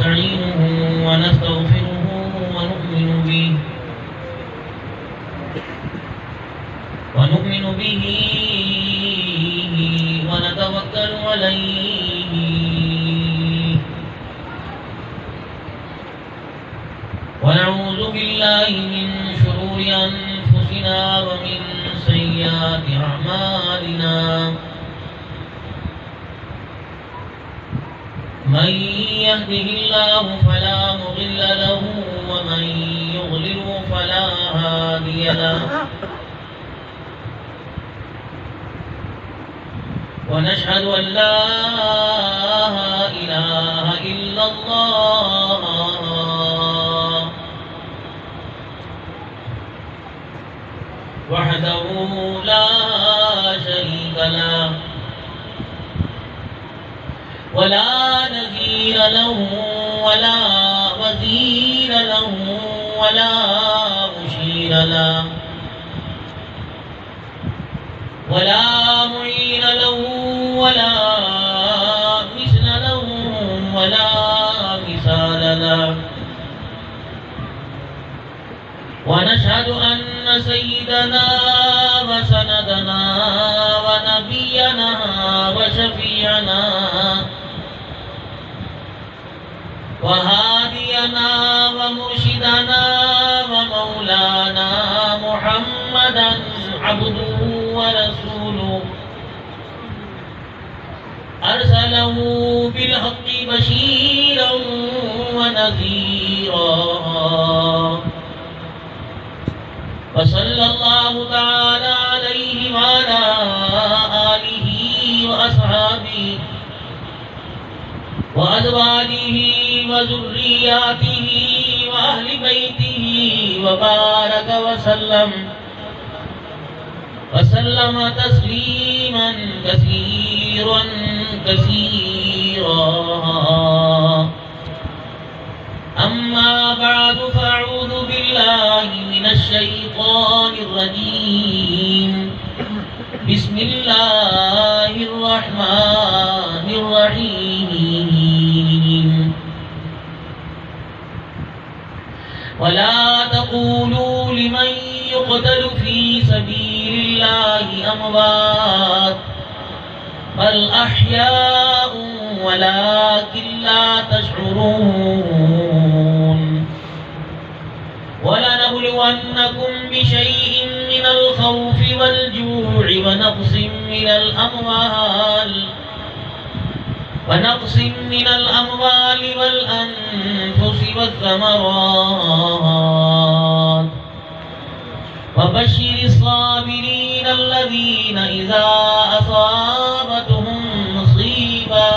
ونستعينه ونستغفره ونؤمن به ونتوكل عليه ونعوذ بالله من شرور أنفسنا ومن سيئات أعمالنا من يهده الله فلا مضل له ومن يضلل فلا هادي له ونشهد أن لا إله إلا الله وحده لا شريك له ولا نذير له ولا وزير له ولا مشير له ولا معين له ولا مثل له ولا مثال له ونشهد أن سيدنا وسندنا ونبينا وشفيعنا وهادينا ومرشدنا ومولانا محمدا عبده ورسوله أرسله بالحق بشيرا ونذيرا وصلى الله تعالى عليه وعلى آله وأصحابه وأزواجه وذرياته وأهل بيته وبارك وسلم تسليما كثيرا كثيرا أما بعد فأعوذ بالله من الشيطان الرجيم بسم الله الرحمن الرحيم ولا تقولوا لمن يقتل في سبيل الله أموات بل أحياء ولكن لا تشعرون ولنبلونكم بشيء من الخوف والجوع ونقص من الأموال والأنفس والثمرات وبشر الصابرين الذين إذا أصابتهم مصيبة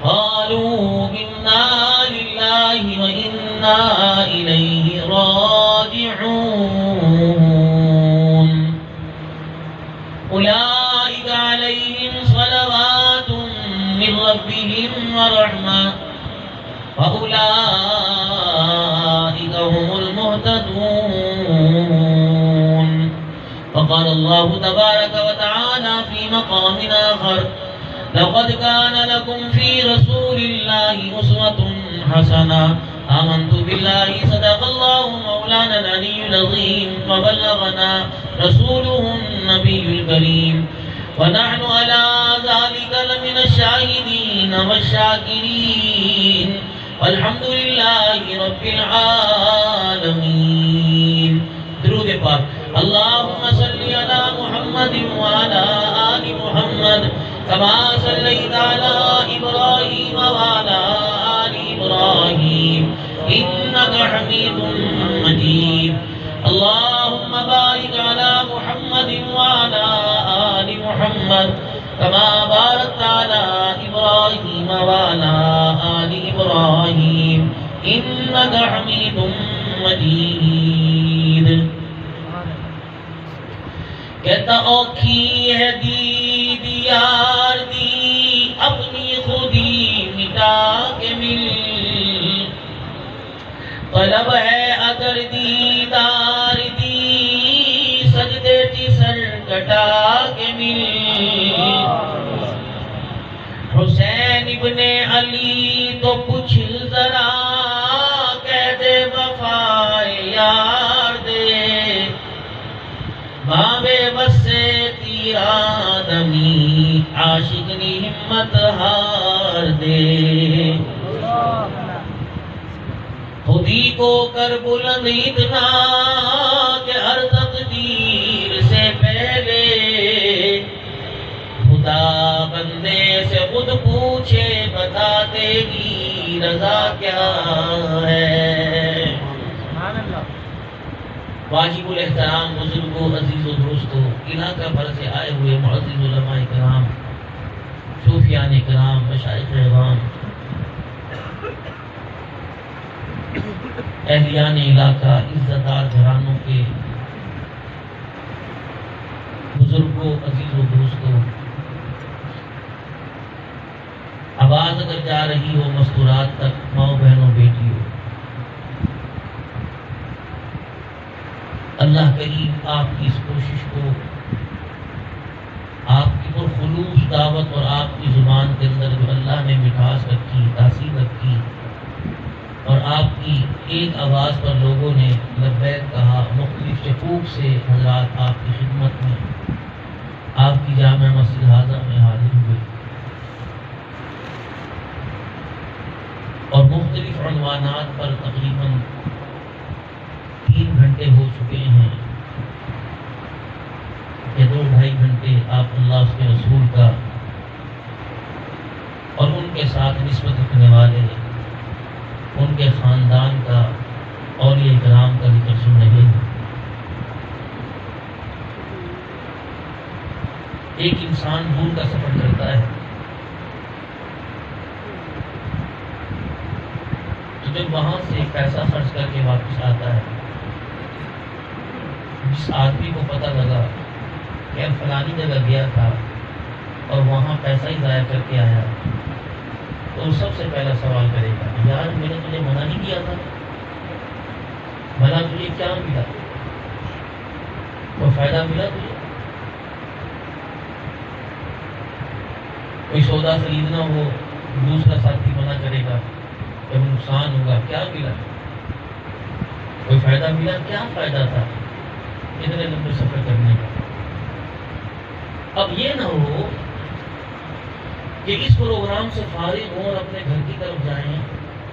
قالوا إنا لله وإنا إليه راجعون أولئك عليهم صلوات من ربهم ورحمة وأولئك هم المهتدون وقال الله تبارك وتعالى في مقام آخر لقد كان لكم في رسول الله أسوة حسنة آمنت بالله صدق الله مولانا العلي العظيم وبلغنا رسوله النبي الكريم ونحن على ذلك لمن الشاهدين والشاكرين والحمد لله رب العالمين. درود پاک. اللهم صل على محمد وعلى آل محمد كما صليت على إبراهيم وعلى آل إبراهيم إنك حميد مجيد. اللهم بارك على محمد وعلى آل محمد كما باركت على إبراهيم وعلى آل إبراهيم إنك حميد مجيد. کہتا اوکھی ہے دید یار دی اپنی خودی مٹا کے مل طلب ہے اگر دیدار دی سجدے چی سر کٹا کے مل حسین ابن علی تو پوچھ ذرا کہہ دے وفا یار دے بابے بسے تیرا دمی عاشق نی ہمت ہار دے خودی کو کر بلند اتنا کہ ہر تقدیر سے پہلے خدا بندے سے خود پوچھے بتا دے گی رضا کیا ہے واجب الاحترام بزرگوں عزیز و دوستوں علاقہ بھر سے آئے ہوئے معزز علماء کرام صوفیان کرام مشائخ اعوام اہلیان علاقہ عزت دار گھرانوں کے بزرگوں عزیز و دوستوں آواز اگر جا رہی ہو مستورات تک ماؤں بہنوں بیٹیوں اللہ کریم آپ کی اس کوشش کو آپ کی پرخلوص دعوت اور آپ کی زبان کے اندر جو اللہ نے مٹھاس رکھی تاثیر رکھی اور آپ کی ایک آواز پر لوگوں نے لبیک کہا مختلف شکوک سے حضرات آپ کی خدمت میں آپ کی جامع مسجد حاضرہ میں حاضر ہوئے اور مختلف عنوانات پر تقریباً 3 گھنٹے ہو چکے ہیں کہ 2-2.5 گھنٹے آپ اللہ اس کے رسول کا اور ان کے ساتھ نسبت رکھنے والے ان کے خاندان کا اور یہ کرام کا ذکر سن رہے ہیں. ایک انسان دور کا سفر کرتا ہے تو جب وہاں سے پیسہ خرچ کر کے واپس آتا ہے جس آدمی کو پتہ لگا کہ فلانی جگہ گیا تھا اور وہاں پیسہ ہی ضائع کر کے آیا تو سب سے پہلا سوال کرے گا یار میں نے تجھے منع نہیں کیا تھا بھلا تجھے کیا ملا کوئی فائدہ ملا تجھے کوئی سودا خریدنا ہو دوسرا ساتھی منع کرے گا جب نقصان ہوگا کیا ملا کوئی فائدہ ملا کیا فائدہ تھا اتنے لمبے سفر کرنے کا. اب یہ نہ ہو کہ اس پروگرام سے فارغ ہوں اور اپنے گھر کی طرف جائیں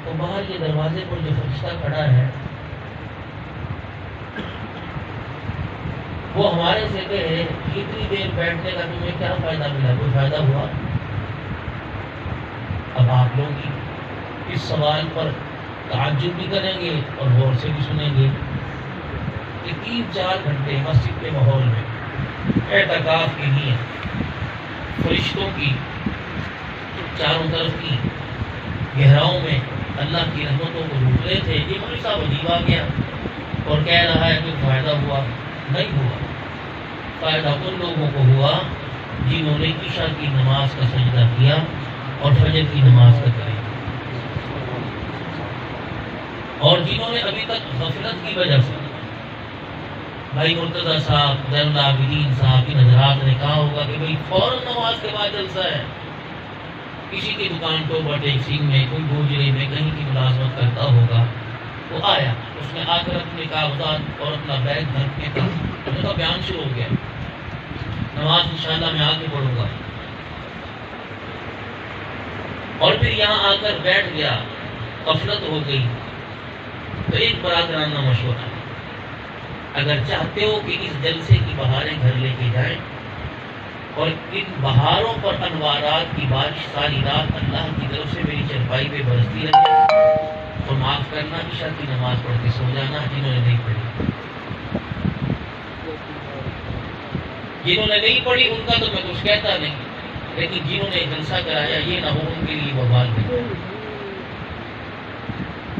تو باہر یہ دروازے پر جو فرشتہ کھڑا ہے وہ ہمارے سے کہے اتنی دیر بیٹھنے کا تمہیں کیا فائدہ ملا کوئی فائدہ ہوا. اب آپ لوگ اس سوال پر تعجب بھی کریں گے اور غور سے بھی سنیں گے کہ 3-4 گھنٹے مسجد کے ماحول میں اعتکاف کی نیت فرشتوں کی چاروں طرف کی گہراؤں میں اللہ کی رحمتوں کو ڈھونڈ رہے تھے. یہ مولوی صاحب عجیب آ گیا اور کہہ رہا ہے کہ فائدہ ہوا. نہیں ہوا. فائدہ ان لوگوں کو ہوا جنہوں نے عشاء کی نماز کا سجدہ کیا اور فجر کی نماز کا کرے اور جنہوں نے ابھی تک غفلت کی وجہ سے بھائی مرتضیٰ صاحب زین العابدین صاحب کی نظرات نے کہا ہوگا کہ بھائی فوراً نماز کے بعد جلسہ ہے. کسی کی دکان کو ٹیکسنگ میں کوئی گوجرے میں کہیں کی ملازمت کرتا ہوگا وہ آیا اس نے آ کر اپنے کاغذات اور اپنا بیگ گھر میں تھا ان کا بیان شروع ہو گیا نماز انشاءاللہ میں آ کے پڑھوں گا اور پھر یہاں آ کر بیٹھ گیا غفلت ہو گئی. تو ایک برادرانہ مشورہ اگر چاہتے ہو کہ اس جلسے کی بہاریں گھر لے کے جائیں اور ان بہاروں پر انوارات کی بارش ساری رات اللہ کی طرف سے میری چرپائی پہ برستی رہے تو معاف کرنا عشاء کی نماز پڑھ کے سو جانا جنہوں نے نہیں پڑھی. جنہوں نے نہیں پڑھی ان کا تو میں کچھ کہتا نہیں لیکن جنہوں نے جلسہ کرایا یہ نہ ہو ان کے لیے وبال نہیں.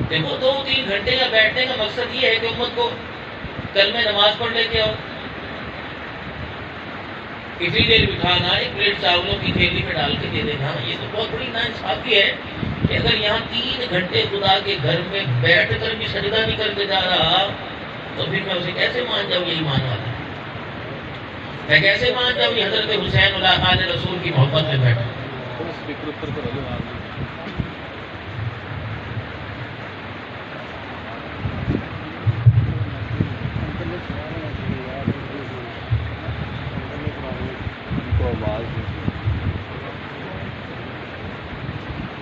دیکھو 2-3 گھنٹے کا بیٹھنے کا مقصد یہ ہے کہ امت کو کل میں نماز پڑھ لے کے آؤ. کسی دیر بٹھانا ایک پلیٹ چاولوں کی تھیلی میں ڈال کے دے دینا یہ تو بہت بڑی ناانصافی ہے کہ اگر یہاں 3 گھنٹے خدا کے گھر میں بیٹھ کر بھی سجدہ نہیں کر کے جا رہا تو پھر میں اسے کیسے مان جاؤں یہ ایمان والا میں کیسے مان جاؤں یہ حضرت حسین اللہ آل رسول کی محبت میں بیٹھا.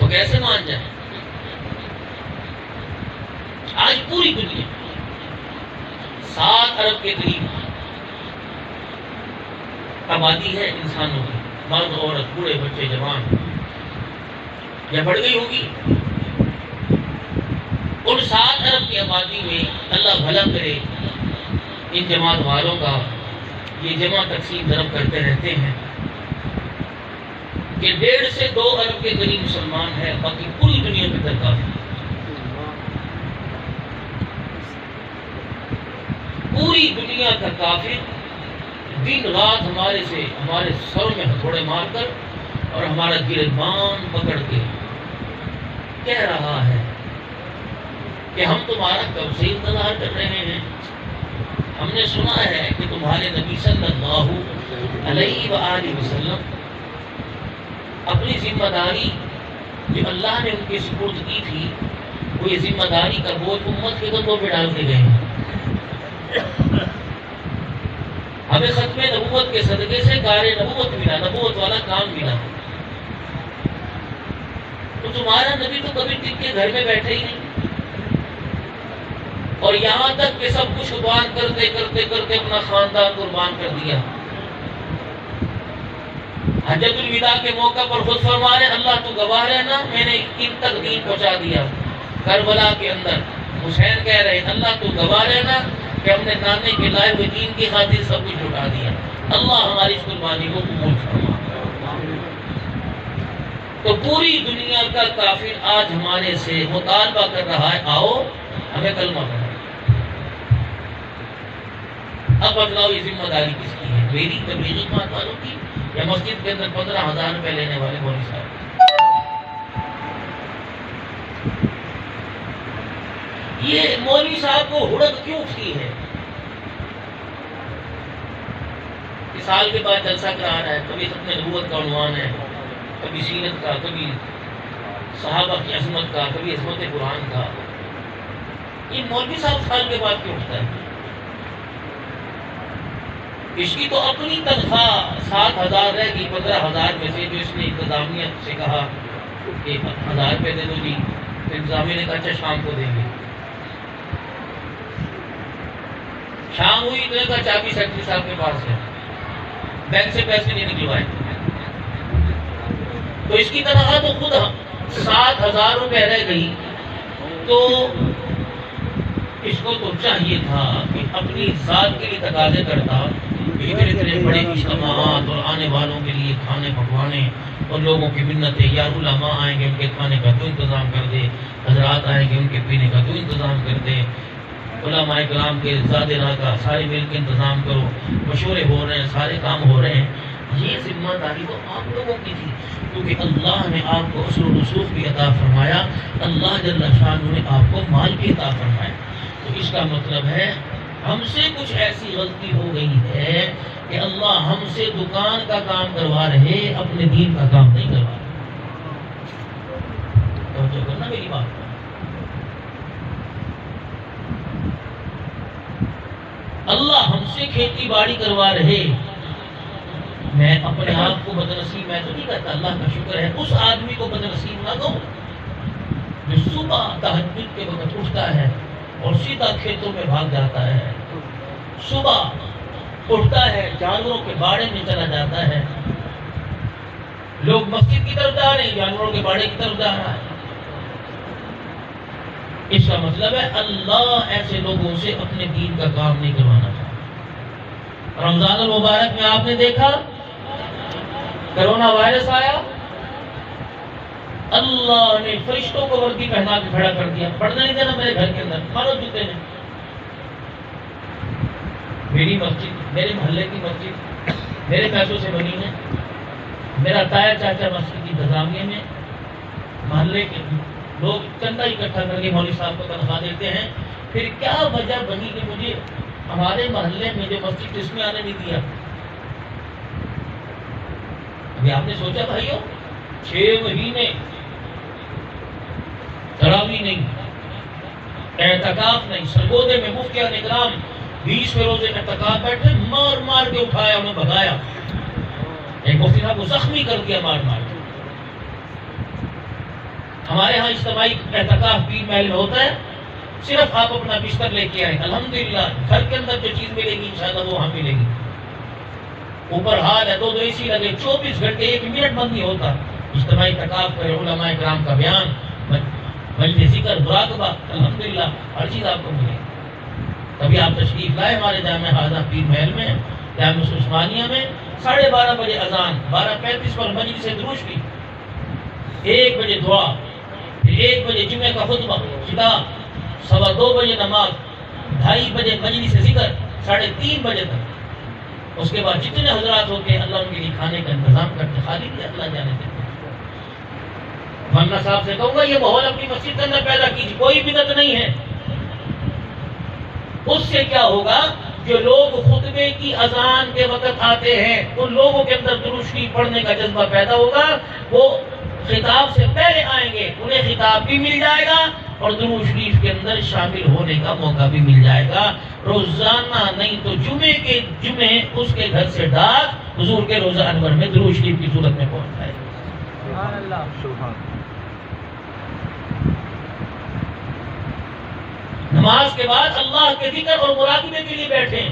وہ کیسے مان جائیں؟ آج پوری دنیا 7 ارب کے قریب آبادی ہے انسانوں کی، مرد عورت بوڑھے بچے جوان، یا بڑھ گئی ہوگی؟ ان 7 ارب کی آبادی میں اللہ بھلا کرے ان جماعت والوں کا یہ جمع تقسیم ضرب کرتے رہتے ہیں کہ 1.5 سے 2 ارب کے قریب مسلمان ہے، باقی پوری دنیا میں کافر، پوری دنیا کا کافر دن رات ہمارے سر میں ہتھوڑے مار کر اور ہمارا گربان پکڑ کے کہہ رہا ہے کہ ہم تمہارا کب سے انتظار کر رہے ہیں، ہم نے سنا ہے کہ تمہارے نبی صلی اللہ علیہ وآلہ وسلم اپنی ذمہ داری جو اللہ نے ان کے سپرد کی تھی، وہ یہ ذمہ داری کا بوجھ امت کے قدموں پہ ڈال کے گئے ہیں۔ ہمیں ختم نبوت کے صدقے سے کار نبوت ملا، نبوت والا کام ملا، تو تمہارا نبی تو کبھی ٹک کے گھر میں بیٹھے ہی نہیں، اور یہاں تک کہ سب کچھ قربان کرتے کرتے کرتے اپنا خاندان قربان کر دیا۔ حجۃ الوداع کے موقع پر خود فرما رہے اللہ تو گواہ رہنا، میں نے ان تک دین پہنچا دیا۔ کربلا کے اندر حسین کہہ رہے اللہ تو گواہ رہنا کہ ہم نے نانے کے لائے ہوئے دین کی خاطر سب کچھ لٹا دیا، اللہ ہماری اس قربانی کو قبول فرما۔ تو پوری دنیا کا کافر آج ہمارے سے مطالبہ کر رہا ہے آؤ ہمیں کلمہ پڑھو۔ اب بتلاؤ یہ ذمہ داری کس کی ہے، میری تبلیغی جماعت والوں کی یا مسجد کے اندر 15,000 روپے لینے والے مولوی صاحب؟ یہ مولوی صاحب کو ہڑک کیوں اٹھتی ہے کہ سال کے بعد جلسہ کرا رہا ہے، کبھی ختم نبوت کا عنوان ہے، کبھی سیرت کا، کبھی صحابہ کی عظمت کا، کبھی عظمت قرآن کا۔ یہ مولوی صاحب سال کے بعد کیوں اٹھتا ہے؟ اس کی تو اپنی تنخواہ 7,000 رہ گئی 15,000 میں سے، جو اس نے انتظامیہ سے کہا کہ 1,000 روپے دے دو جی، تو انتظامیہ نے کہا اچھا شام کو دیں گے۔ شام ہوئی تو نے کہا چابی سیکرٹری صاحب کے پاس ہے، بینک سے پیسے نہیں نکلوائے، تو اس کی تنخواہ تو خود 7,000 روپے رہ گئی۔ تو اس کو تو چاہیے تھا کہ اپنی ذات کے لیے تقاضے کرتا، اتنے بڑے اجتماعات اور آنے والوں کے لیے کھانے پکوانے اور لوگوں کی منتیں، یا علماء آئیں گے ان کے کھانے کا تو انتظام کر دے، حضرات آئیں گے ان کے پینے کا تو انتظام کر دے، علماء کرام کے زادرہ کا سارے مل کے انتظام کرو، مشورے ہو رہے ہیں، سارے کام ہو رہے ہیں۔ یہ ذمہ داری تو آپ لوگوں کی تھی، کیونکہ اللہ نے آپ کو اصل و رسوخ بھی عطا فرمایا، اللہ جل شانہ نے آپ کو مال بھی عطا فرمایا۔ تو اس کا مطلب ہے ہم سے کچھ ایسی غلطی ہو گئی ہے کہ اللہ ہم سے دکان کا کام کروا رہے، اپنے دین کا کام نہیں کروا رہے۔ توجہ کرنا میری بات پر۔ اللہ ہم سے کھیتی باڑی کروا رہے، میں اپنے آپ کو بدنصیب میں تو نہیں کہتا، اللہ کا شکر ہے اس آدمی کو بدنصیب نہ دو جو صبح تہجد کے وقت اٹھتا ہے اور سیدھا کھیتوں میں بھاگ جاتا ہے، صبح اٹھتا ہے جانوروں کے باڑے میں چلا جاتا ہے۔ لوگ مسجد کی طرف جا رہے ہیں، جانوروں کے باڑے کی طرف جا رہا ہے۔ اس کا مطلب ہے اللہ ایسے لوگوں سے اپنے دین کا کام نہیں کروانا چاہتا۔ رمضان المبارک میں آپ نے دیکھا کرونا وائرس آیا، اللہ نے فرشتوں کو وردی پہنا کے کھڑا کر دیا، پڑھنا نہیں دینا میرے گھر کے اندر، مارو جوتے میں۔ میری مسجد، میرے محلے کی مسجد میرے پیسوں سے بنی ہے، میرا تایا چاچا مسجد کی انتظامیہ میں، محلے کے لوگ چندہ اکٹھا کر کے مولوی صاحب کو تنخواہ دیتے ہیں۔ پھر کیا وجہ بنی کہ مجھے ہمارے محلے میں جو مسجد اس میں آنے نہیں دیا؟ ابھی آپ نے سوچا بھائیو 6 مہینے تراویح نہیں، اعتکاف نہیں، سرگودے میں مفتیان اکرام 20 روزے میں اعتکاف بیٹھے، مار مار کے اٹھایا، انہیں بھگایا، ایک مفتی صاحب کو زخمی کر دیا مار مار کے۔ ہمارے ہاں اجتماعی اعتکاف پیر محل میں ہوتا ہے، صرف آپ اپنا بستر لے کے آئیں، الحمدللہ گھر کے اندر جو چیز ملے گی انشاءاللہ وہ وہاں ملے گی. اوپر حال ہے، 2 اے سی لگے، 24 گھنٹے 1 منٹ بند نہیں ہوتا. اجتماعی اعتکاف کرے، علماء کرام کا بیان، مجلس ذکر، مراقبہ، الحمدللہ ہر چیز آپ کو ملے گی. کبھی آپ تشریف لائے ہمارے جامع ہاضہ پیر محل میں، جامع عثمانیہ میں، 12:30 بجے اذان، 12:35 پر مجلس دروش کی، 1 بجے دعا، پھر 1 بجے جمعہ کا خطبہ، خطاب، 2:15 بجے نماز، 2:30 بجے مجلس ذکر، 3:30 بجے تک. اس کے بعد جتنے حضرات ہوتے ہیں اللہ ان کے لیے کھانے کا انتظام کرتے، خالی بھی اللہ جانے دیتے. مولانا صاحب سے کہوں گا یہ ماحول اپنی مسجد کے اندر پیدا کیجیے، کوئی بدعت نہیں ہے. اس سے کیا ہوگا، جو لوگ خطبے کی اذان کے وقت آتے ہیں ان لوگوں کے اندر درود شریف پڑھنے کا جذبہ پیدا ہوگا، وہ خطاب سے پہلے آئیں گے، انہیں خطاب بھی مل جائے گا اور درود شریف کے اندر شامل ہونے کا موقع بھی مل جائے گا. روزانہ نہیں تو جمعے اس کے گھر سے ڈاک حضور کے روزہ انور میں درود شریف کی صورت میں پہنچ جائے گا. سبحان اللہ، سبحان. نماز کے بعد اللہ کے ذکر اور مراقبے کے لیے بیٹھیں.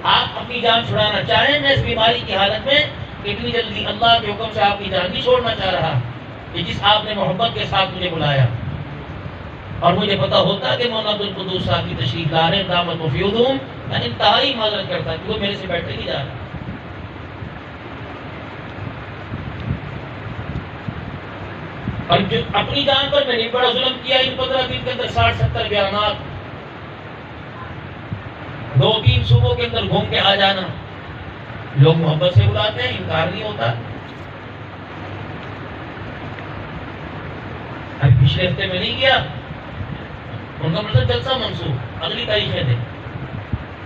آپ اپنی جان چھڑانا چاہیں، میں اس بیماری کی حالت میں اتنی جلدی اللہ کے حکم سے آپ کی جان نہیں چھوڑنا چاہ رہا کہ جس آپ نے محبت کے ساتھ مجھے بلایا اور مجھے پتا ہوتا کہ مولانا عبدالقدوس صاحب کی تشریف لا رہے ہیں، دعوت و فیودہم، میں انتہائی معذرت کرتا کہ وہ میرے سے بیٹھے نہیں جا رہا. اور جو اپنی جان پر میں نے بڑا ظلم کیا، ان 15 دن کے اندر 60-70 بیانات، 2-3 صوبوں کے اندر گھوم کے آ جانا. لوگ محبت سے بلاتے ہیں، انکار نہیں ہوتا. ابھی پچھلے ہفتے میں نہیں کیا، ان کا مطلب جلسہ منسوخ، اگلی تاریخیں دیں.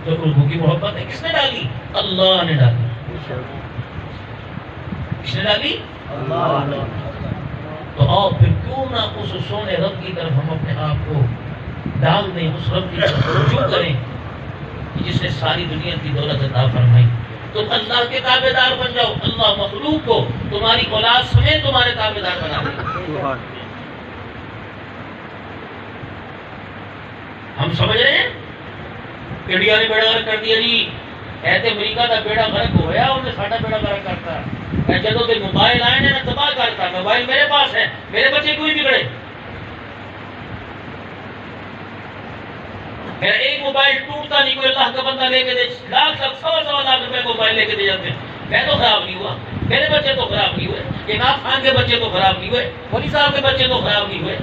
جو اردو کی محبت ہے کس نے ڈالی؟ اللہ نے ڈالی. کس نے ڈالی؟ اللہ. تو آؤ پھر کیوں نہ اس سونے رب کی طرف ہم اپنے آپ کو ڈال دیں، اس رب کی طرف رجوع کریں جس نے ساری دنیا کی دولت عطا فرمائی. تم اللہ کے تابع دار بن جاؤ، اللہ مخلوق کو تمہاری اولاد سمیت تمہارے تابع دار بنا دے. ہم سمجھ رہے ہیں انڈیا نے بیڑا غرق کر دیا جی، کہتے امریکہ کا بیڑا غرق ہوا انہیں ساڈا بیڑا غرق کرتا. جدو کہ موبائل آئے نے تباہ کرتا. موبائل میرے پاس ہے، میرے بچے کوئی بگڑے. میرا ایک موبائل ٹوٹتا نہیں، کوئی اللہ کا بندہ لے کے دے، لاکھ 1.25 لاکھ روپے کو موبائل لے کے دے جاتے ہیں. میں تو خراب نہیں ہوا، میرے بچے تو خراب نہیں ہوئے، امام خان کے بچے تو خراب نہیں ہوئے، مولوی صاحب کے بچے تو خراب نہیں ہوئے.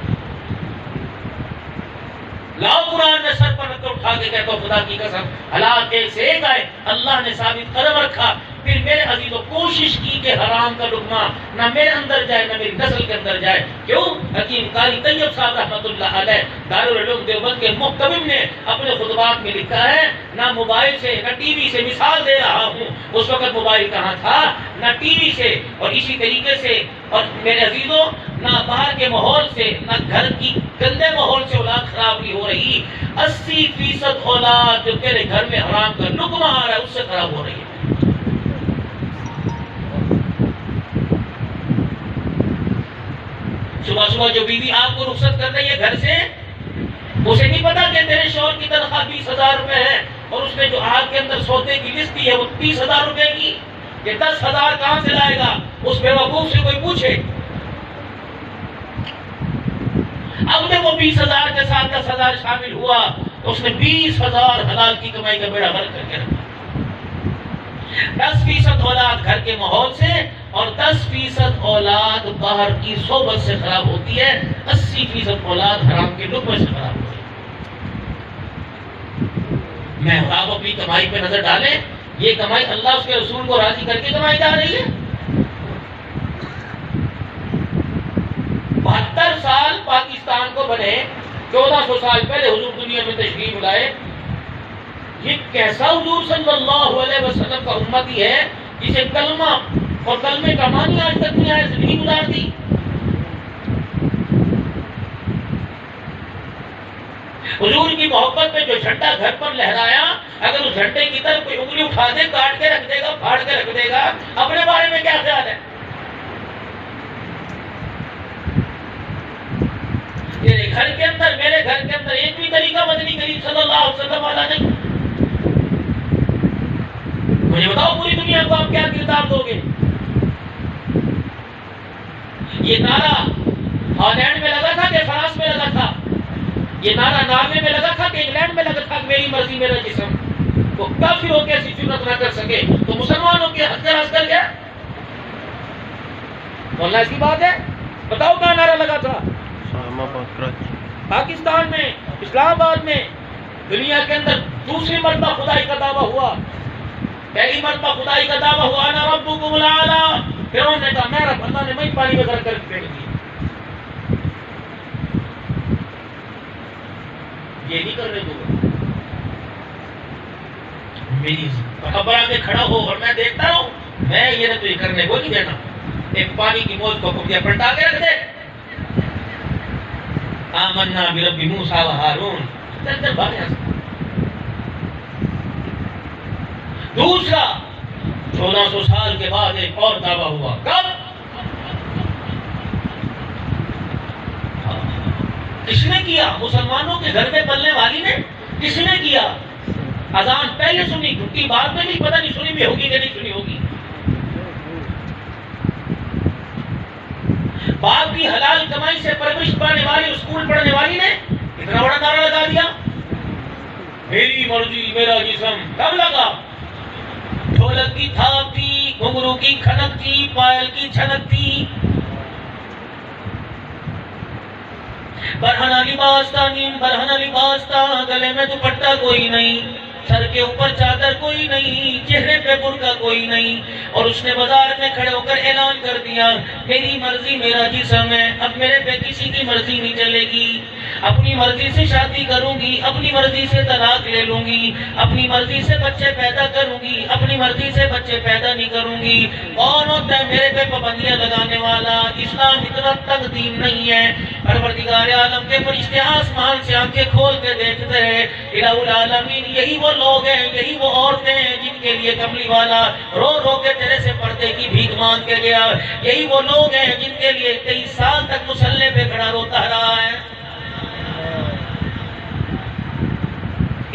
لاؤ قرآن میں سر پر رکھ کر اٹھا کے کہتا ہوں خدا کی قسم حالات ایک سے ایک آئے، اللہ نے ثابت قدم رکھا. پھر میرے عزیزوں کوشش کی کہ حرام کا لقمہ نہ میرے اندر جائے نہ میری نسل کے اندر جائے. کیوں؟ حکیم قاری طیب صاحب رحمۃ اللہ علیہ دارالعلوم دیوبند کے محتمم نے اپنے خطبات میں لکھا ہے، نہ موبائل سے نہ ٹی وی سے، مثال دے رہا ہوں اس وقت موبائل کہاں تھا، نہ ٹی وی سے اور اسی طریقے سے، اور میرے عزیزوں نہ باہر کے ماحول سے نہ گھر کی گندے ماحول سے اولاد خراب نہیں ہو رہی. 80% اولاد جو تیرے گھر میں حرام کا لقمہ آ رہا ہے اس سے خراب ہو رہی ہے. صبح صبح جو بیوی آپ کو رخصت کر رہی ہے گھر سے، اسے نہیں پتا کہ میرے شوہر کی تنخواہ 20,000 روپے ہے اور اس نے جو آگ کے اندر سودے کی لسٹ دی ہے وہ 30,000 روپے کی، یہ 10,000 کہاں سے لائے گا؟ اس بے وقوف سے کوئی پوچھے. اب جب وہ 20,000 کے ساتھ 10,000 شامل ہوا تو اس نے 20,000 حلال کی کمائی کا بیڑا غرق کر کے رکھا. 10% اولاد گھر کے ماحول سے اور 10% اولاد باہر کی صحبت سے خراب ہوتی ہے، 80% اولاد حرام کے لقمے سے خراب ہوتی ہے. میں آپ اپنی کمائی پہ نظر ڈالیں، یہ کمائی اللہ اس کے رسول کو راضی کر کے کمائی جا رہی ہے. 72 سال پاکستان کو بنے، 1400 سال پہلے حضور دنیا میں تشریف لائے. یہ کیسا حضور صلی اللہ علیہ وسلم کا امتی ہے جسے کلمہ اور کلمے کا معنی آج تک نہیں آیا، زندگی گزار دی. حضور کی محبت میں جو جھنڈا گھر پر لہرایا، اگر اس جھنڈے کی طرف کوئی انگلی اٹھا دے، کاٹ کے رکھ دے گا، پھاڑ کے رکھ دے گا. اپنے بارے میں کیا خیال ہے؟ گھر کے اندر، میرے گھر کے اندر ایک بھی طریقہ مدنی کریم صلی اللہ علیہ وسلم والا نہیں. مجھے بتاؤ پوری دنیا کو آپ کیا کردار دو گے؟ یہ نعرہ ہالینڈ میں لگا تھا کہ فرانس میں لگا تھا؟ یہ نعرہ ناروے میں لگا تھا کہ انگلینڈ میں لگا تھا کہ میری مرضی میرا جسم؟ وہ کافروں کی ایسی جرات نہ کر سکے تو مسلمانوں کے ہتھ کر گیا. بولنا ایسی بات ہے؟ بتاؤ کہاں نعرہ لگا تھا؟ پاکستان میں، اسلام آباد میں. دنیا کے اندر دوسری مرتبہ خدائی کا دعویٰ ہوا. پہلی مرتبہ خدائی کا دعویٰ ہوا انا ربکم الاعلی. فرعون نے کہا میں رب، اللہ نے میں پانی میں غرق کر پھینک دیا. یہ نہیں کرنے دوں گا. میری قبر میں کھڑا ہو اور میں دیکھتا رہوں، میں یہ نہ تو یہ کرنے کو نہیں دینا. ایک پانی کی موج کو کبیا پلٹا کے رکھ دے. آمنا برب موسیٰ و ہارون. چل بھاگ یہاں سے. دوسرا 1400 سال کے بعد ایک اور دعویٰ ہوا. کب؟ کس نے کیا؟ مسلمانوں کے گھر میں پلنے والی نے. کس نے کیا؟ اذان پہلے سنی، گھٹی بعد میں نہیں، پتہ نہیں سنی بھی ہوگی کہ نہیں سنی ہوگی. باپ کی حلال کمائی سے پرورش پانے والی، اسکول پڑھنے والی نے اتنا بڑا نعرہ لگا دیا میری مرضی میرا جسم. کب لگا؟ ڈھولک کی تھاپ تھی، گھنگرو کی کھنک تھی، پائل کی چھنک تھی. برہنہ لباس تھا، نیم برہنہ لباس تھا. گلے میں دوپٹہ کوئی نہیں، سر کے اوپر چادر کوئی نہیں، چہرے پہ برقع کوئی نہیں. اور اس نے بازار میں کھڑے ہو کر اعلان کر دیا میری مرضی میرا جسم ہے، اب میرے پہ کسی کی مرضی نہیں چلے گی. اپنی مرضی سے شادی کروں گی، اپنی مرضی سے طلاق لے لوں گی، اپنی مرضی سے بچے پیدا کروں گی، اپنی مرضی سے بچے پیدا نہیں کروں گی. کون ہوتا ہے میرے پہ پابندیاں لگانے والا؟ اسلام اتنا تنگ دین نہیں ہے. پروردگار عالم کے فرشتے آسمان سے آنکھیں کھول کے دیکھتے ہیں. الہ العالمین یہی وہ لوگ ہیں، یہی وہ عورتیں ہیں جن کے لیے کملی والا رو رو کے تیرے سے پردے کی بھیک مانگ کے گیا. یہی وہ لوگ ہیں جن کے لیے 23 سال تک مصلے پہ کھڑا روتا رہا ہے.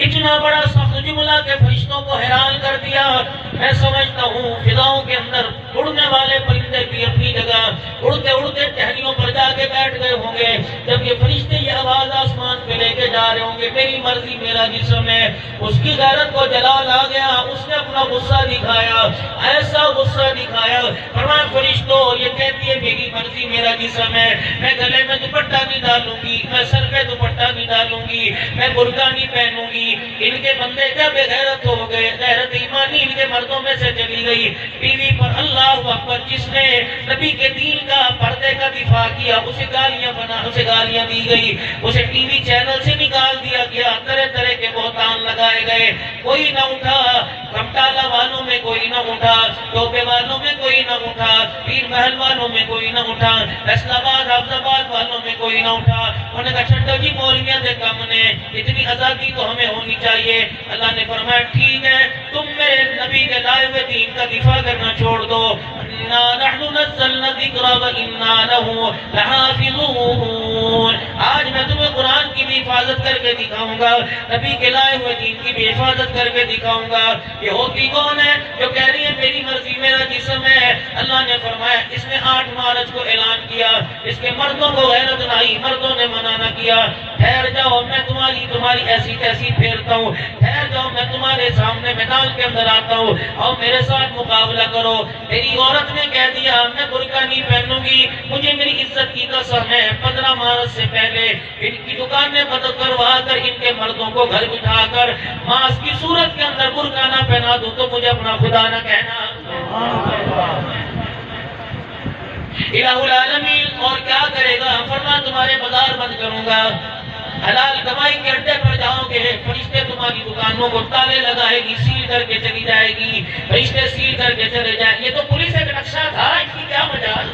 اتنا بڑا سخت جملہ کے فرشتوں کو حیران کر دیا. میں سمجھتا ہوں فضاؤں کے اندر اڑنے والے پرندے بھی اپنی جگہ اڑتے اڑتے ٹہنیوں پر جا کے بیٹھ گئے ہوں گے. جب یہ فرشتے یہ آواز آسمان پہ لے کے جا رہے ہوں گے میری مرضی میرا جسم ہے، اس کی غیرت کو جلال آ گیا. اس نے اپنا غصہ دکھایا، ایسا غصہ دکھایا. فرمایا فرشتوں یہ کہتی ہے میری مرضی میرا جسم ہے، میں گلے میں دوپٹہ نہیں ڈالوں گی، میں سر پہ دوپٹہ نہیں ڈالوں گی، میں برقع نہیں پہنوں گی. ان کے بندے کیا بے غیرت ہو گئے، غیرت ایمانی ان کے مردوں میں سے چلی گئی. ٹی وی پر اللہ اکبر جس نے نبی کے دین کا پردے کا دفاع کیا اسے گالیاں دی گئی، اسے ٹی وی چینل سے نکال دیا گیا. طرح طرح کے بہتان لگائے گئے. کوئی نہ اٹھا، کمٹالہ والوں میں کوئی نہ اٹھا، ٹوپے والوں میں کوئی نہ اٹھا، پیر محل والوں میں کوئی نہ اٹھا، فیصل آباد حافظ آباد والوں میں کوئی نہ اٹھا. انہوں نے کہا چھٹو جی مولویاں دے کم نے، اتنی آزادی تو ہمیں ہونی چاہیے. اللہ نے فرمایا ٹھیک ہے تم میرے نبی کے لائے ہوئے دین کا دفاع کرنا چھوڑ دو. نحن نزلنا الذکر وإنا له لحافظون. آج میں تمہیں قرآن کی بھی حفاظت کر کے دکھاؤں گا، نبی کے لائے ہوئے دین کی بھی حفاظت کر کے دکھاؤں گا. یہ ہوتی کون ہے جو کہہ رہی ہے میری مرضی میرا جسم ہے؟ اللہ نے فرمایا اس نے 8 مارچ کو اعلان کیا، اس کے مردوں کو غیرت نہ آئی، مردوں نے منع نہ کیا. ٹھہر جاؤ میں تمہاری ایسی تیسی پھیرتا ہوں، ٹھہر جاؤ میں تمہارے سامنے میدان کے اندر آتا ہوں، اور میرے ساتھ مقابلہ کرو. میری عورت نے کہہ دیا میں برقع نہیں پہنوں گی، مجھے میری عزت کی قسم ہے 15 مارچ سے پہلے ان کی دکانیں بند کروا کر ان کے مردوں کو گھر بٹھا کر ماس کی صورت کے اندر برقع نہ پہنا دوں تو مجھے اپنا خدا نہ کہنا. الہ العالمین اور کیا کرے گا؟ فرما تمہارے بازار بند کروں گا، حلال کمائی کے اڈے پر جاؤ گے، فرشتے تمہاری دکانوں کو تالے لگائے گی، سیل کر کے چلی جائے گی، فرشتے سیل کر کے چلے جائیں. یہ تو پولیس ایک نقشہ تھا، اس کی کیا مجال.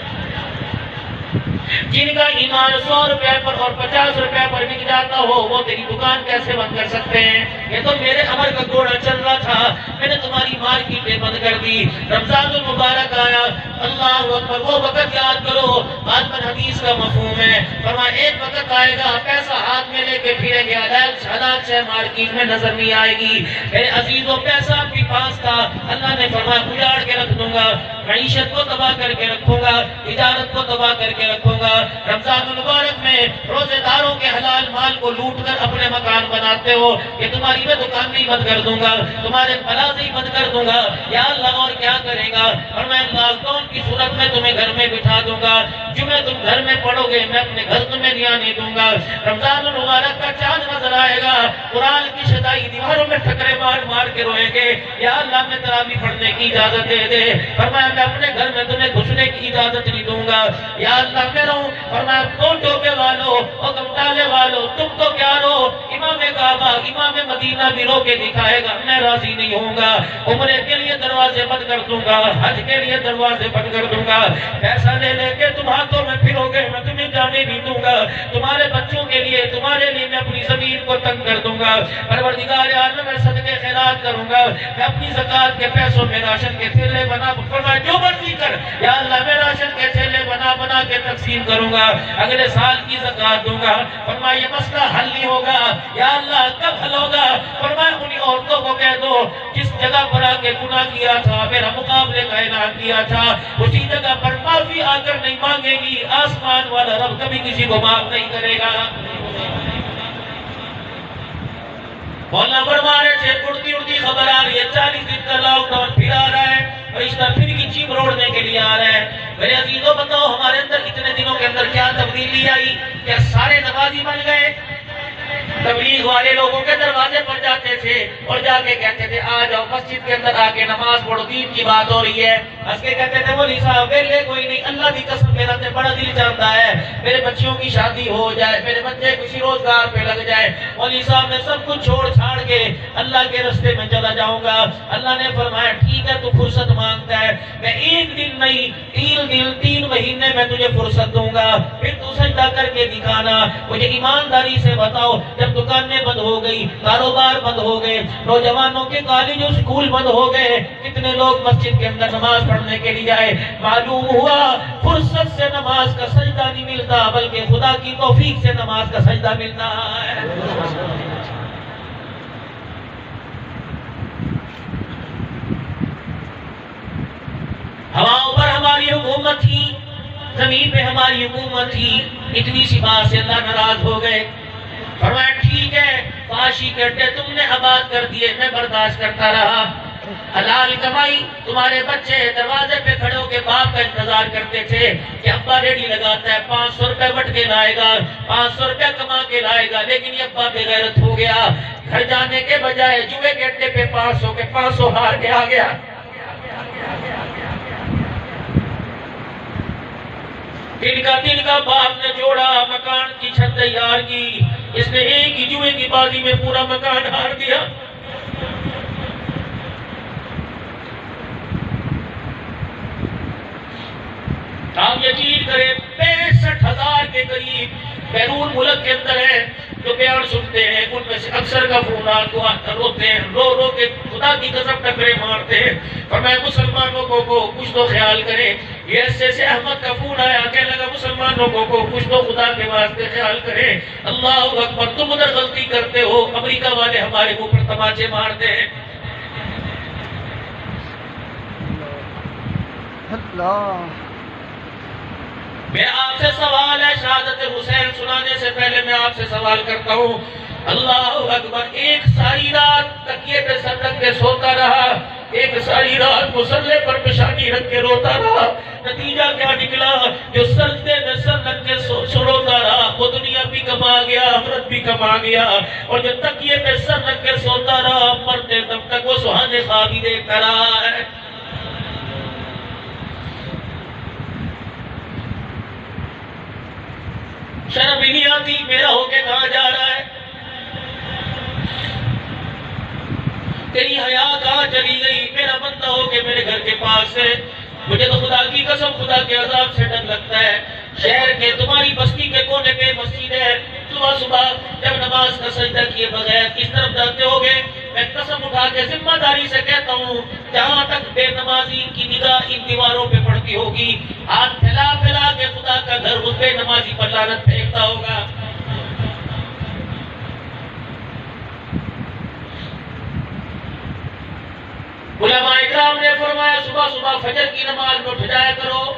جن کا ایمان 100 روپے پر اور 50 روپے پر بک جاتا ہو وہ تیری دکان کیسے بند کر سکتے ہیں؟ یہ تو میرے عمر کا گھوڑا چل رہا تھا، میں نے تمہاری مارکیٹیں بند کر دی۔ رمضان المبارک آیا، اللہ اکبر، وہ وقت یاد کرو۔ آج من حدیث کا مفہوم ہے، فرمایا ایک وقت آئے گا پیسہ ہاتھ میں لے کے پھرے گا، حالات سے مارکیٹ میں نظر نہیں آئے گی۔ میرے عزیزوں پیسہ آپ کے پاس تھا، اللہ نے فرمایا اجاڑ کے رکھ دوں گا، معیشت کو تباہ کر کے رکھوں گا، تجارت کو تباہ کر کے رکھوں گا۔ رمضان المبارک میں روزے داروں کے حلال مال کو لوٹ کر اپنے مکان بناتے ہو کہ تمہاری میں دکان نہیں بند کر دوں گا، تمہارے پلازے بند کر دوں گا۔ یا اللہ اور کیا کرے گا؟ اور میں لاک ڈاؤن کی صورت میں تمہیں گھر میں بٹھا دوں گا، جمعہ تم گھر میں پڑھو گے، میں اپنے گھر تمہیں نہیں آنے دوں گا۔ رمضان المبارک کا چاند نظر آئے گا، قرآن کی شدائی دیواروں میں ٹھکرے مار مار کے روئیں گے، یا اللہ میں تراویح پڑھنے کی اجازت دے دے۔ فرمایا میں اپنے گھر میں تمہیں گھسنے کی اجازت نہیں دوں گا، یا اللہ میں رہوں۔ فرمایا دو ٹوپے والو اور گمٹالے والو تم تو کیا رو، امام کعبہ امام مدینہ بھی رو کے دکھائے گا، میں راضی نہیں ہوں گا۔ عمرے کے لیے دروازے بند کر دوں گا، حج کے لیے دروازے بند کر دوں گا۔ پیسہ لے لے کے تم ہاتھوں میں پھرو گے، میں تمہیں جانے نہیں دوں گا۔ تمہارے بچوں کے لیے تمہارے لیے میں اپنی زمین کو تنگ کر دوں گا۔ پروردگار عالم میں صدقے خیرات کروں گا، میں اپنی زکات کے پیسوں میں راشن کے تھیلے بنا، فرمایا جو مرضی کر یا اللہ، میں راشن کے تھیلے بنا بنا کے تقسیم کروں گا، اگلے سال کی زکات دوں گا۔ فرمایا یہ مسئلہ حل نہیں ہوگا، یا اللہ کب حل ہوگا؟ فرمایا انہی عورتوں کو کہہ دو جس جگہ پر آ کے گناہ کیا تھا، میرا مقابلے کا اعلان کیا تھا، اسی جگہ پر معافی آ کر نہیں مانگے گی، آسمان والا رب کبھی کسی کو معاف نہیں کرے گا۔ مولانا فرما رہے تھے اڑتی اڑتی خبر آ رہی ہے 40 دن کا لاک ڈاؤن پھر آ رہا ہے، رشتہ پھر کی چیپ روڑنے کے لیے آ رہا ہے۔ میرے عزیزوں بتاؤ ہمارے اندر اتنے دنوں کے اندر کیا تبدیلی آئی؟ کیا سارے نمازی بن گئے؟ تبلیغ والے لوگوں کے دروازے پر جاتے تھے اور جا کے کہتے تھے آ جاؤ مسجد کے اندر آ کے نماز پڑھو، دین کی بات ہو رہی ہے۔ ہنس کے کہتے تھے مولوی صاحب ویلے کوئی نہیں، اللہ کی قسم میرا تے بڑا دل چاہتا ہے میرے بچیوں کی شادی ہو جائے، میرے بچے کسی روزگار پہ لگ جائے، مولوی صاحب میں سب کچھ چھوڑ چھاڑ کے اللہ کے راستے میں چلا جاؤں گا۔ اللہ نے فرمایا ٹھیک ہے تو فرصت مانگتا ہے، میں ایک دن نہیں 3 دن 3 مہینے میں تجھے فرصت دوں گا، پھر تو سجدہ کر کے دکھانا۔ مجھے ایمانداری سے بتاؤ جب دکانیں بند ہو گئی، کاروبار بند ہو گئے، نوجوانوں کے کالج اور سکول بند ہو گئے، کتنے لوگ مسجد کے اندر نماز پڑھنے کے لیے جائے؟ معلوم ہوا فرصت سے نماز کا سجدہ نہیں ملتا بلکہ خدا کی توفیق سے نماز کا سجدہ ملتا ہے۔ ہواؤں پر ہماری حکومت تھی، زمین پہ ہماری حکومت تھی، اتنی سی بات سے اللہ ناراض ہو گئے۔ فرمایا ٹھیک ہے فحاشی کرتے تم نے آباد کر دیے، میں برداشت کرتا رہا، حلال کمائی۔ تمہارے بچے دروازے پہ کھڑے ہو کے باپ کا انتظار کرتے تھے کہ ابا ریڈی لگاتا ہے 500 روپے بٹ کے لائے گا، 500 روپے کما کے لائے گا، لیکن یہ ابا بے غیرت ہو گیا، گھر جانے کے بجائے جوئے کے اڈے پہ 500 کے 500 ہار کے آ گیا۔ دن کا باپ نے جوڑا، مکان کی چھت تیار کی، اس نے ایک ہی جوئے کی بازی میں پورا مکان ہار دیا۔ آپ یقین کریں 65,000 کے قریب بیرون ملک کے اندر ہیں جو بیان سنتے ہیں، ان میں سے اکثر کا فونات کو روتے ہیں، رو رو کے خدا کی قسم ٹکرے مارتے ہیں۔ فرمایا مسلمانوں کو کچھ تو خیال کریں۔ یہ سے احمد کا فون آیا، کہنے لگا مسلمانوں کو کچھ تو خدا کے واسطے خیال کریں۔ اللہ اکبر، تم ادھر غلطی کرتے ہو، امریکہ والے ہمارے منہ پر تماچے مارتے ہیں۔ اللہ میرا آپ سے سوال ہے، شہادت حسین سنانے سے پہلے میں آپ سے سوال کرتا ہوں، اللہ اکبر، ایک ساری رات تکیے پہ سر رکھ کے سوتا رہا، ایک ساری رات مصلے پر پیشانی رکھ کے روتا رہا، نتیجہ کیا نکلا؟ جو سجدے میں سر رکھ کے روتا رہا وہ دنیا بھی کما گیا، آخرت بھی کما گیا، اور جو تکیے پہ سر رکھ کے سوتا رہا مرتے دم تک وہ سہانے خواب ہی دیکھتا رہا ہے۔ شرم ہی نہیں آتی میرا ہو کے کہاں جا رہا ہے؟ تیری حیا کہاں چلی گئی؟ میرا بندہ ہو کے میرے گھر کے پاس ہے، مجھے تو خدا کی قسم خدا کے عذاب سے ڈر لگتا ہے۔ شہر کے تمہاری بستی کے کونے پہ مسجد ہے، صبح صبح جب نماز کا سجدہ کیے بغیر کس طرف جاتے ہوگے؟ میں قسم اٹھا کے ذمہ داری سے کہتا ہوں، جہاں تک بے نمازی کی نگاہ ان دیواروں پہ پڑتی ہوگی، ہاتھ پھیلا پھیلا کے خدا کا گھر اس بے نمازی پر لعنت پھینکتا ہوگا۔ علماء اکرام نے فرمایا صبح صبح فجر کی نماز میں اٹھ جایا کرو،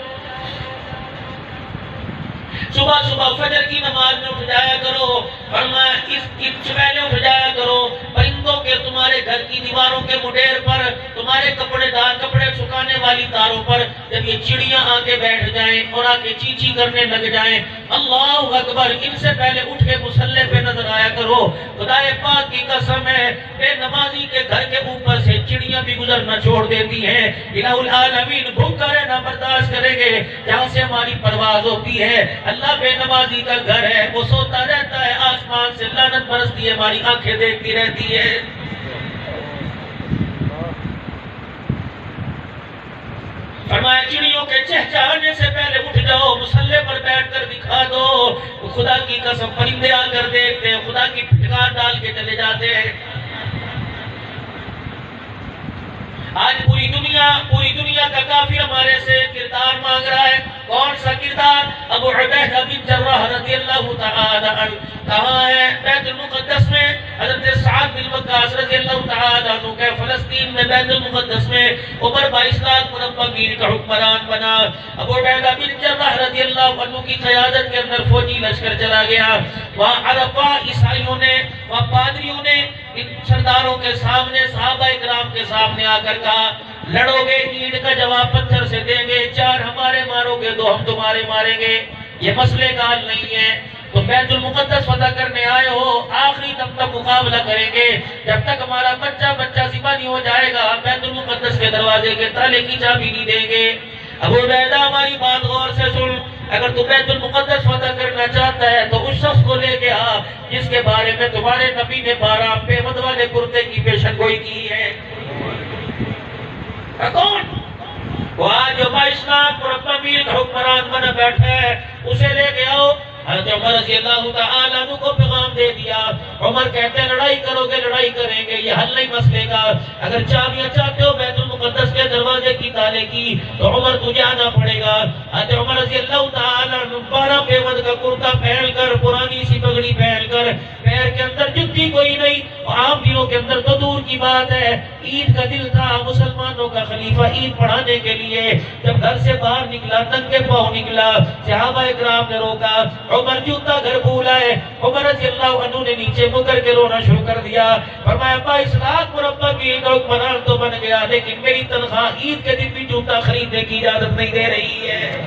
صبح صبح فجر کی نماز میں اٹھ جایا کرو، فرمایا اس پہلے اٹھ جایا کرو، پرندوں کے تمہارے گھر کی دیواروں کے مڈیر پر، تمہارے کپڑے دار کپڑے سکھانے والی تاروں پر جب یہ چڑیاں آ کے بیٹھ جائیں اور آ کے چی چی کرنے لگ جائیں، اللہ اکبر، ان سے پہلے اٹھ کے مصلی پہ نظر آیا کرو۔ خدا پاک کی قسم ہے، بے نمازی کے گھر کے اوپر سے چڑیاں بھی گزرنا چھوڑ دیتی ہیں۔ الہ العالمین بھوکا رہنا برداشت کریں گے، جہاں سے ہماری پرواز ہوتی ہے اللہ بے نمازی کا گھر ہے، وہ سوتا رہتا ہے، آسمان سے لعنت برستی ہے، ہماری آنکھیں دیکھتی رہتی ہے۔ فرمایا چڑیوں کے چہچہانے سے پہلے اٹھ جاؤ، مصلی پر بیٹھ کر دکھا دو۔ خدا کی قسم پرندے آ کر دیکھتے ہیں، خدا کی پھٹکار ڈال کے چلے جاتے ہیں۔ آج پوری دنیا کا کافر ہمارے سے کردار مانگ رہا ہے۔ کون سا کردار؟ ابو عبیدہ بن جراح رضی اللہ تعالی عنہ کہاں ہے؟ بیت المقدس میں۔ حضرت سعد بن وقاص رضی اللہ تعالی عنہ کے فلسطین میں بیت المقدس میں عمر 22 لاکھ مربع میل کا حکمران بنا۔ ابو عبیدہ بن جراح رضی اللہ عنہ کی قیادت کے اندر فوجی لشکر چلا گیا۔ وہاں عرفہ عیسائیوں نے، وہاں پادریوں نے ان سرداروں کے سامنے، صحابہ اکرام کے سامنے آ کر کہا، لڑو گے اینٹ کا جواب پتھر سے دیں گے، 4 ہمارے مارو گے 2 ہم تمہارے ماریں گے۔ یہ مسئلے کا حل نہیں ہے، تم بیت المقدس فتح کرنے آئے ہو، آخری دم تک مقابلہ کریں گے، جب تک ہمارا بچہ ذبح نہیں ہو جائے گا بیت المقدس کے دروازے کے تالے کی چابی نہیں دیں گے۔ ابو عبیدہ ہماری بات غور سے سن، اگر تو بیت المقدس فتح کرنا چاہتا ہے تو اس شخص کو لے کے آ جس کے بارے میں تمہارے نبی نے 12 پیمد والے کرتے کی پیشن گوئی کی ہے۔ کون؟ وہ آج جو 22 لاکھ مربع میل کا حکمران بنا بیٹھا ہے، اسے لے کے آؤ۔ حضرت عمر رضی اللہ تعالیٰ عنہ کو پیغام دے دیا۔ عمر کہتے ہیں لڑائی کرو گے، لڑائی کریں گے، یہ حل نہیں مسئلے کا۔ اگر چابیاں چاہتے ہو بیت المقدس کے دروازے کی تالے کی تو عمر تجھے آنا پڑے گا۔ حضرت عمر رضی اللہ تعالیٰ عنہ 12 پیمد کا کرتا پہن کر، پرانی سی پگڑی پہن کر، پیر کے اندر جتی کوئی نہیں، عام دنوں کے اندر تو دور کی بات ہے، عید کا دل تھا، مسلمانوں کا خلیفہ عید پڑھانے کے لیے جب گھر سے باہر نکلا، ننگے پاؤں نکلا، صحابہ اکرام نے روکا، عمر جوتا گھر بھول آئے۔ عمر رضی اللہ عنہ نے نیچے مکر کے رونا شروع کر دیا، فرمایا 22 لاکھ مربع میل کا حکمران تو بن گیا، لیکن میری تنخواہ عید کے دن بھی جوتا خریدنے کی اجازت نہیں دے رہی ہے۔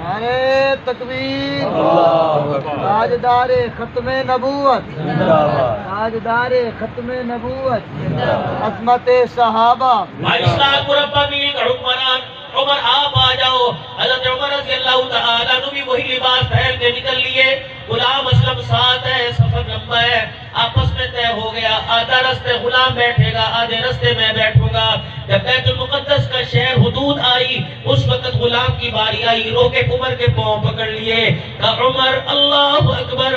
نعرہ تکبیر، تاجدار ختم نبوت، تاجدار ختم نبوت، عظمت صحابہ۔ 22 لاکھ مربع میل کا حکمران عمر آپ آ جاؤ۔ حضرت عمر رضی اللہ تعالیٰ عنہ بھی وہی لباس پہن کے نکل لیے، غلام اسلم ساتھ ہے، سفر لمبا ہے، آپس میں طے ہو گیا، آدھا رستے غلام بیٹھے گا، آدھے رستے میں بیٹھوں گا۔ جب بیت المقدس کا شہر حدود آئی، اس وقت غلام کی باری آئی، رو کے عمر کے پاؤں پکڑ لیے، کہا عمر اللہ اکبر،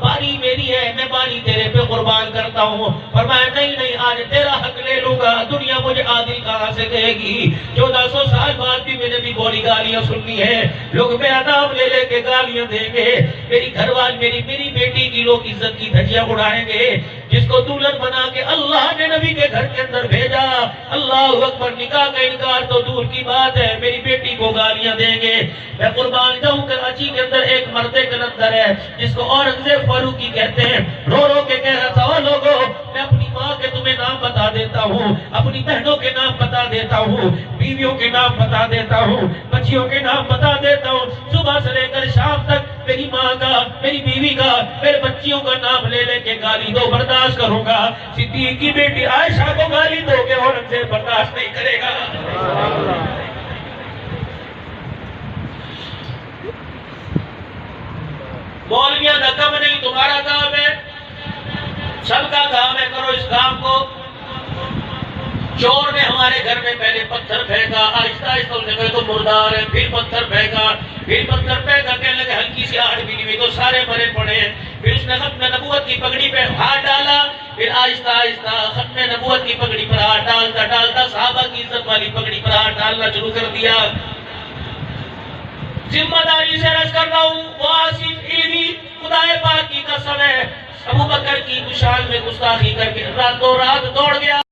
باری میری ہے، میں باری تیرے پہ قربان کرتا ہوں۔ فرمایا نہیں نہیں، آج تیرا حق لے لوں گا، دنیا مجھے عادل کہاں سے کہے گی؟ 1400 سال بعد بھی میں نے بھی بولی گالیاں سننی ہے، لوگ میرا نام لے لے کے گالیاں دیں گے، میری گھر والی میری بیٹی کی لوگ عزت کی دھجیاں اڑائیں گے، جس کو دلہن بنا کے اللہ نے نبی کے گھر کے اندر بھیجا، اللہ اکبر، نکاح کا انکار تو دور کی بات ہے، میری بیٹی کو گالیاں دیں گے۔ میں قربان جاؤں، کراچی کے اندر ایک مرد کلندر ہے جس کو اورنگزیب فاروقی کہتے ہیں، رو رو کے کہہ رہا تھا، او لوگو، میں اپنی ماں کے تمہیں نام بتا دیتا ہوں، اپنی بہنوں کے نام بتا دیتا ہوں، بیویوں کے نام بتا دیتا ہوں، بچیوں کے نام بتا دیتا ہوں، صبح سے لے کر شام تک میری ماں کا، میری بیوی کا، میرے بچیوں کا نام لے لے کے گالی دو، برداشت کروں گا۔ صدیق کی بیٹی عائشہ کو گالی دو گے، اورنگزیب برداشت نہیں کرے گا۔ مولویوں کا کام نہیں، تمہارا کام ہے، سب کا کام ہے، کرو اس کام کو۔ چور نے ہمارے گھر میں پہلے پتھر پھینکا، آہستہ آہستہ اس نے کہا تو مردار ہے، پھر پتھر پھینکا، کہنے لگے ہلکی سی آہٹ بھی نہیں ہوئی تو سارے مرے پڑے ہیں۔ پھر اس نے ختم نبوت کی پگڑی پہ ہاتھ ڈالا، پھر آہستہ آہستہ ختم نبوت کی پگڑی پر ہاتھ ڈالتا ڈالتا صحابہ کی عزت والی پگڑی پر ہاتھ ڈالنا شروع کر دیا۔ ذمہ داری سے عرض کر رہا ہوں، وہ آصف علمی خدا پاک کی قسم ہے، ابو بکر کی مشال میں گستاخی کر کے راتوں رات دوڑ گیا۔